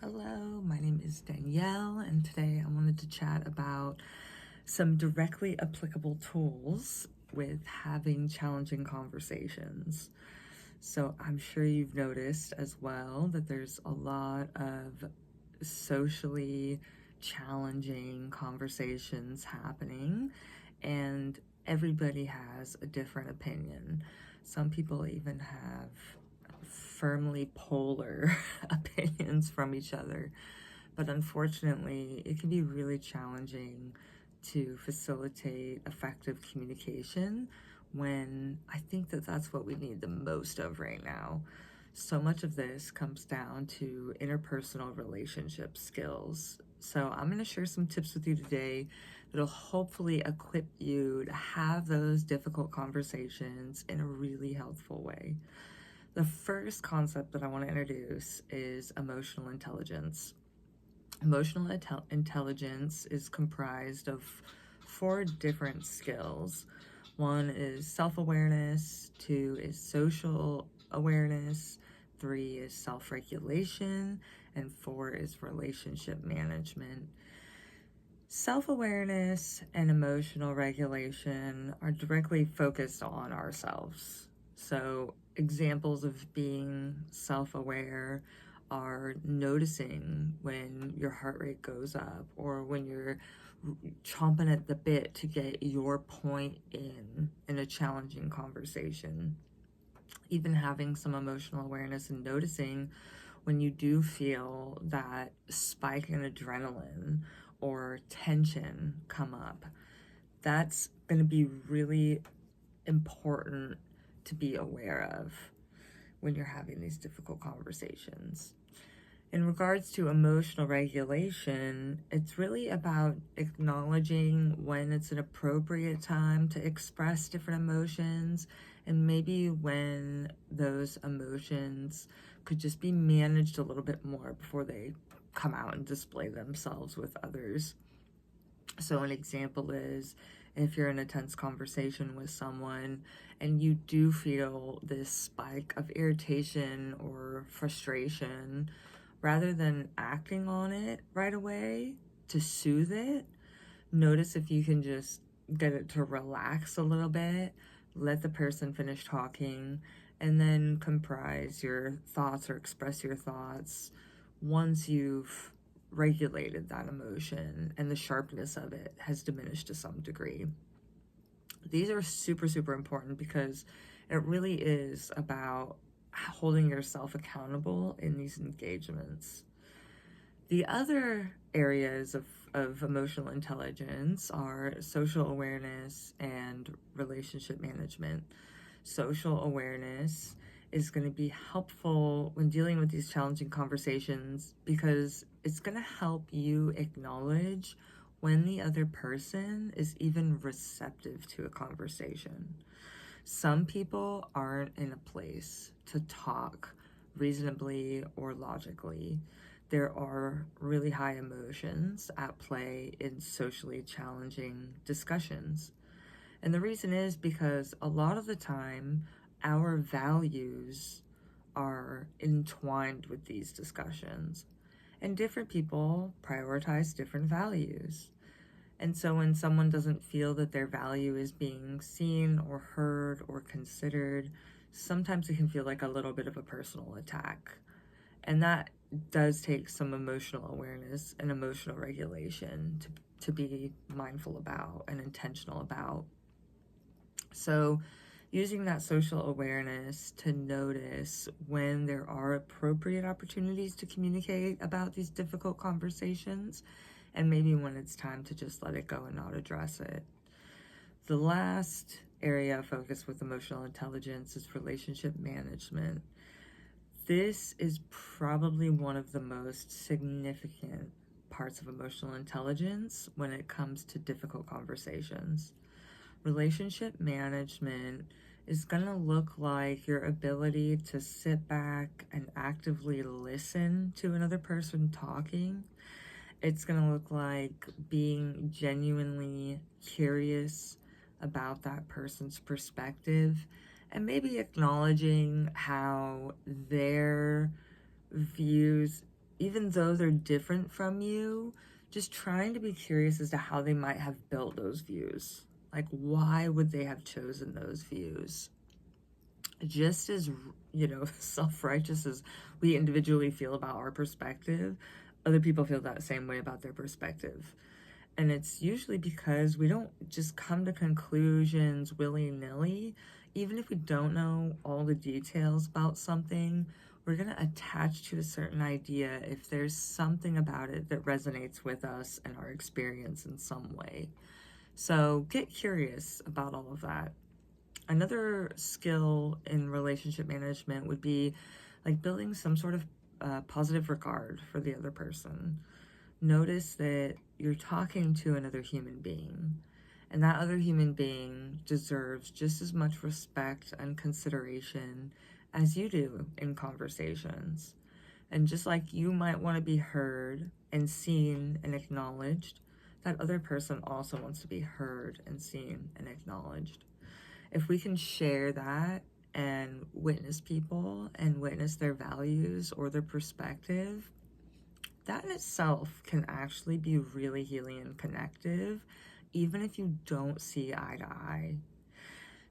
Hello, my name is Danielle, and today I wanted to chat about some directly applicable tools with having challenging conversations. So, I'm sure you've noticed as well that there's a lot of socially challenging conversations happening, and everybody has a different opinion. Some people even have firmly polar opinions from each other. But unfortunately, it can be really challenging to facilitate effective communication when I think that that's what we need the most of right now. So much of this comes down to interpersonal relationship skills. So, I'm going to share some tips with you today that'll hopefully equip you to have those difficult conversations in a really helpful way. The first concept that I want to introduce is emotional intelligence. Emotional intelligence is comprised of 4 different skills. 1 is self-awareness, 2 is social awareness, 3 is self-regulation, and 4 is relationship management. Self-awareness and emotional regulation are directly focused on ourselves. So, examples of being self-aware are noticing when your heart rate goes up or when you're chomping at the bit to get your point in a challenging conversation. Even having some emotional awareness and noticing when you do feel that spike in adrenaline or tension come up. That's going to be really important to be aware of when you're having these difficult conversations. In regards to emotional regulation, it's really about acknowledging when it's an appropriate time to express different emotions and maybe when those emotions could just be managed a little bit more before they come out and display themselves with others. So an example is if you're in a tense conversation with someone and you do feel this spike of irritation or frustration, rather than acting on it right away to soothe it, notice if you can just get it to relax a little bit, let the person finish talking, and then comprise your thoughts or express your thoughts once you've regulated that emotion and the sharpness of it has diminished to some degree. These are super, super important because it really is about holding yourself accountable in these engagements. The other areas of emotional intelligence are social awareness and relationship management. Social awareness is going to be helpful when dealing with these challenging conversations because it's going to help you acknowledge when the other person is even receptive to a conversation. Some people aren't in a place to talk reasonably or logically. There are really high emotions at play in socially challenging discussions. And the reason is because a lot of the time, our values are entwined with these discussions. And different people prioritize different values. And so when someone doesn't feel that their value is being seen or heard or considered, sometimes it can feel like a little bit of a personal attack. And that does take some emotional awareness and emotional regulation to be mindful about and intentional about. So using that social awareness to notice when there are appropriate opportunities to communicate about these difficult conversations and maybe when it's time to just let it go and not address it. The last area of focus with emotional intelligence is relationship management. This is probably one of the most significant parts of emotional intelligence when it comes to difficult conversations. Relationship management is going to look like your ability to sit back and actively listen to another person talking. It's going to look like being genuinely curious about that person's perspective and maybe acknowledging how their views even though they're different from you, just trying to be curious as to how they might have built those views. Like, why would they have chosen those views? Just as, self-righteous as we individually feel about our perspective, other people feel that same way about their perspective. And it's usually because we don't just come to conclusions willy-nilly. Even if we don't know all the details about something, we're going to attach to a certain idea if there's something about it that resonates with us and our experience in some way. So get curious about all of that. Another skill in relationship management would be like building some sort of positive regard for the other person. Notice that you're talking to another human being, and that other human being deserves just as much respect and consideration as you do in conversations. And just like you might want to be heard and seen and acknowledged, that other person also wants to be heard and seen and acknowledged. If we can share that and witness people and witness their values or their perspective, that in itself can actually be really healing and connective, even if you don't see eye to eye.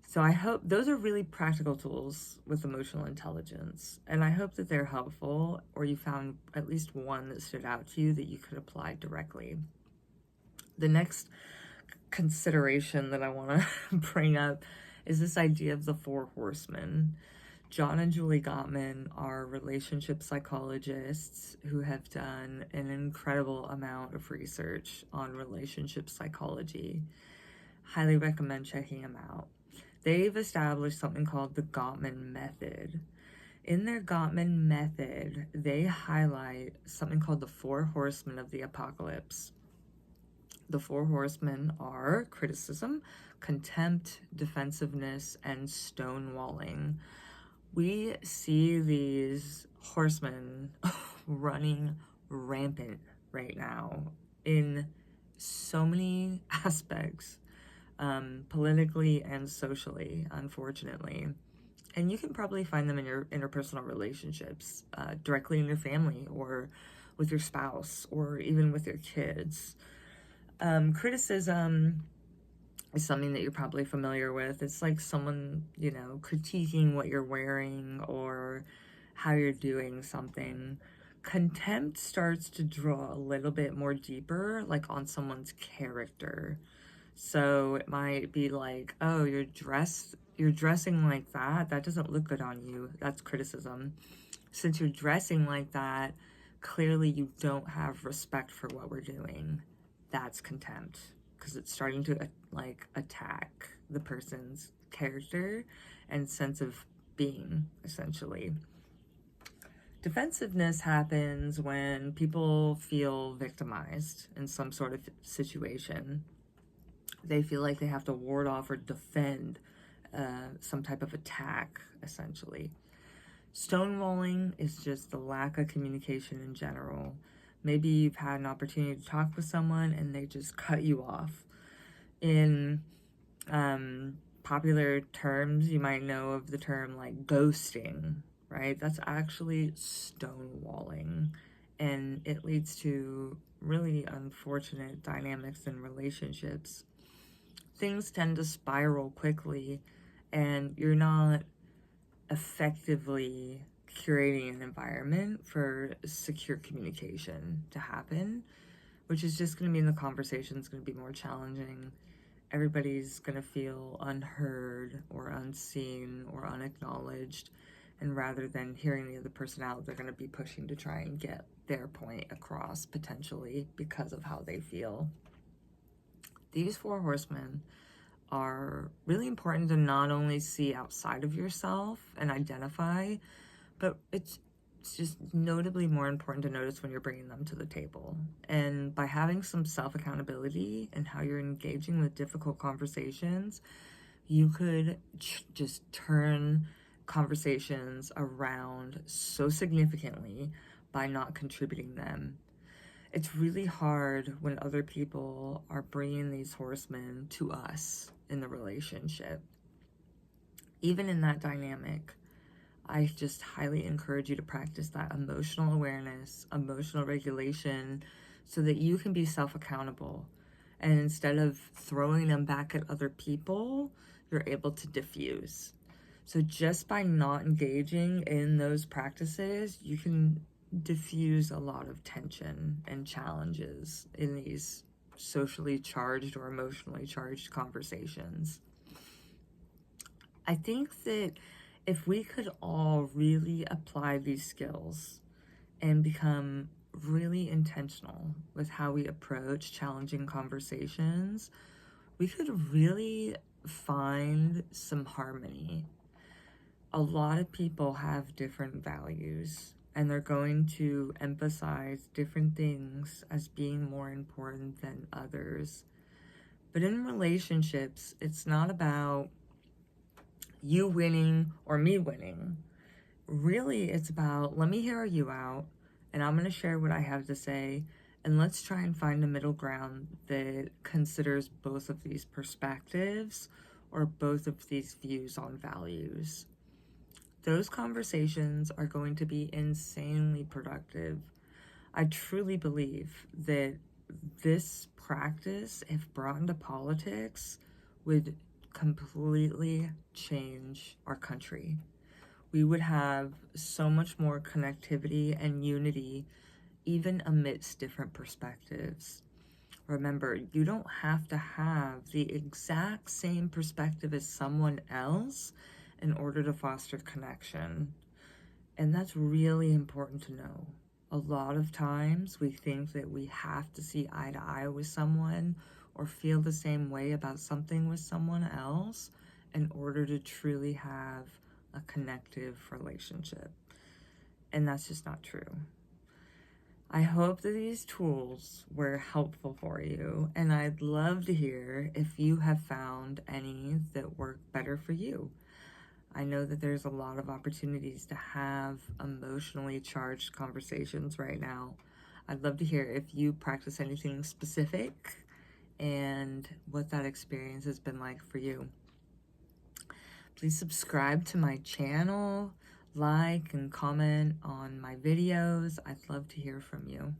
So I hope those are really practical tools with emotional intelligence, and I hope that they're helpful, or you found at least one that stood out to you that you could apply directly. The next consideration that I want to bring up is this idea of the four horsemen. John and Julie Gottman are relationship psychologists who have done an incredible amount of research on relationship psychology. Highly recommend checking them out. They've established something called the Gottman method. In their Gottman method, they highlight something called the four horsemen of the apocalypse. The four horsemen are criticism, contempt, defensiveness, and stonewalling. We see these horsemen running rampant right now in so many aspects, politically and socially, unfortunately. And you can probably find them in your interpersonal relationships, directly in your family or with your spouse or even with your kids. Criticism is something that you're probably familiar with. It's like someone, critiquing what you're wearing or how you're doing something. Contempt starts to draw a little bit more deeper, like on someone's character. So it might be like, oh, you're dressing like that. That doesn't look good on you. That's criticism. Since you're dressing like that, clearly you don't have respect for what we're doing. That's contempt, because it's starting to attack the person's character and sense of being, essentially. Defensiveness happens when people feel victimized in some sort of situation. They feel like they have to ward off or defend some type of attack, essentially. Stonewalling is just the lack of communication in general. Maybe you've had an opportunity to talk with someone and they just cut you off. In popular terms, you might know of the term like ghosting, right? That's actually stonewalling. And it leads to really unfortunate dynamics in relationships. Things tend to spiral quickly, and you're not effectively curating an environment for secure communication to happen, which is just going to mean the conversation is going to be more challenging. Everybody's going to feel unheard or unseen or unacknowledged, and rather than hearing the other person out, they're going to be pushing to try and get their point across, potentially because of how they feel. These four horsemen are really important to not only see outside of yourself and identify, but it's just notably more important to notice when you're bringing them to the table. And by having some self-accountability and how you're engaging with difficult conversations, you could just turn conversations around so significantly by not contributing them. It's really hard when other people are bringing these horsemen to us in the relationship. Even in that dynamic, I just highly encourage you to practice that emotional awareness, emotional regulation, so that you can be self-accountable. And instead of throwing them back at other people, you're able to diffuse. So just by not engaging in those practices, you can diffuse a lot of tension and challenges in these socially charged or emotionally charged conversations. I think that if we could all really apply these skills and become really intentional with how we approach challenging conversations, we could really find some harmony. A lot of people have different values, and they're going to emphasize different things as being more important than others. But in relationships, it's not about you winning or me winning. Really, it's about, let me hear you out, and I'm going to share what I have to say, and let's try and find a middle ground that considers both of these perspectives or both of these views on values. Those conversations are going to be insanely productive. I truly believe that this practice, if brought into politics, would completely change our country. We would have so much more connectivity and unity, even amidst different perspectives. Remember, you don't have to have the exact same perspective as someone else in order to foster connection. And that's really important to know. A lot of times we think that we have to see eye to eye with someone or feel the same way about something with someone else in order to truly have a connective relationship. And that's just not true. I hope that these tools were helpful for you, and I'd love to hear if you have found any that work better for you. I know that there's a lot of opportunities to have emotionally charged conversations right now. I'd love to hear if you practice anything specific and what that experience has been like for you. Please subscribe to my channel, like and comment on my videos. I'd love to hear from you.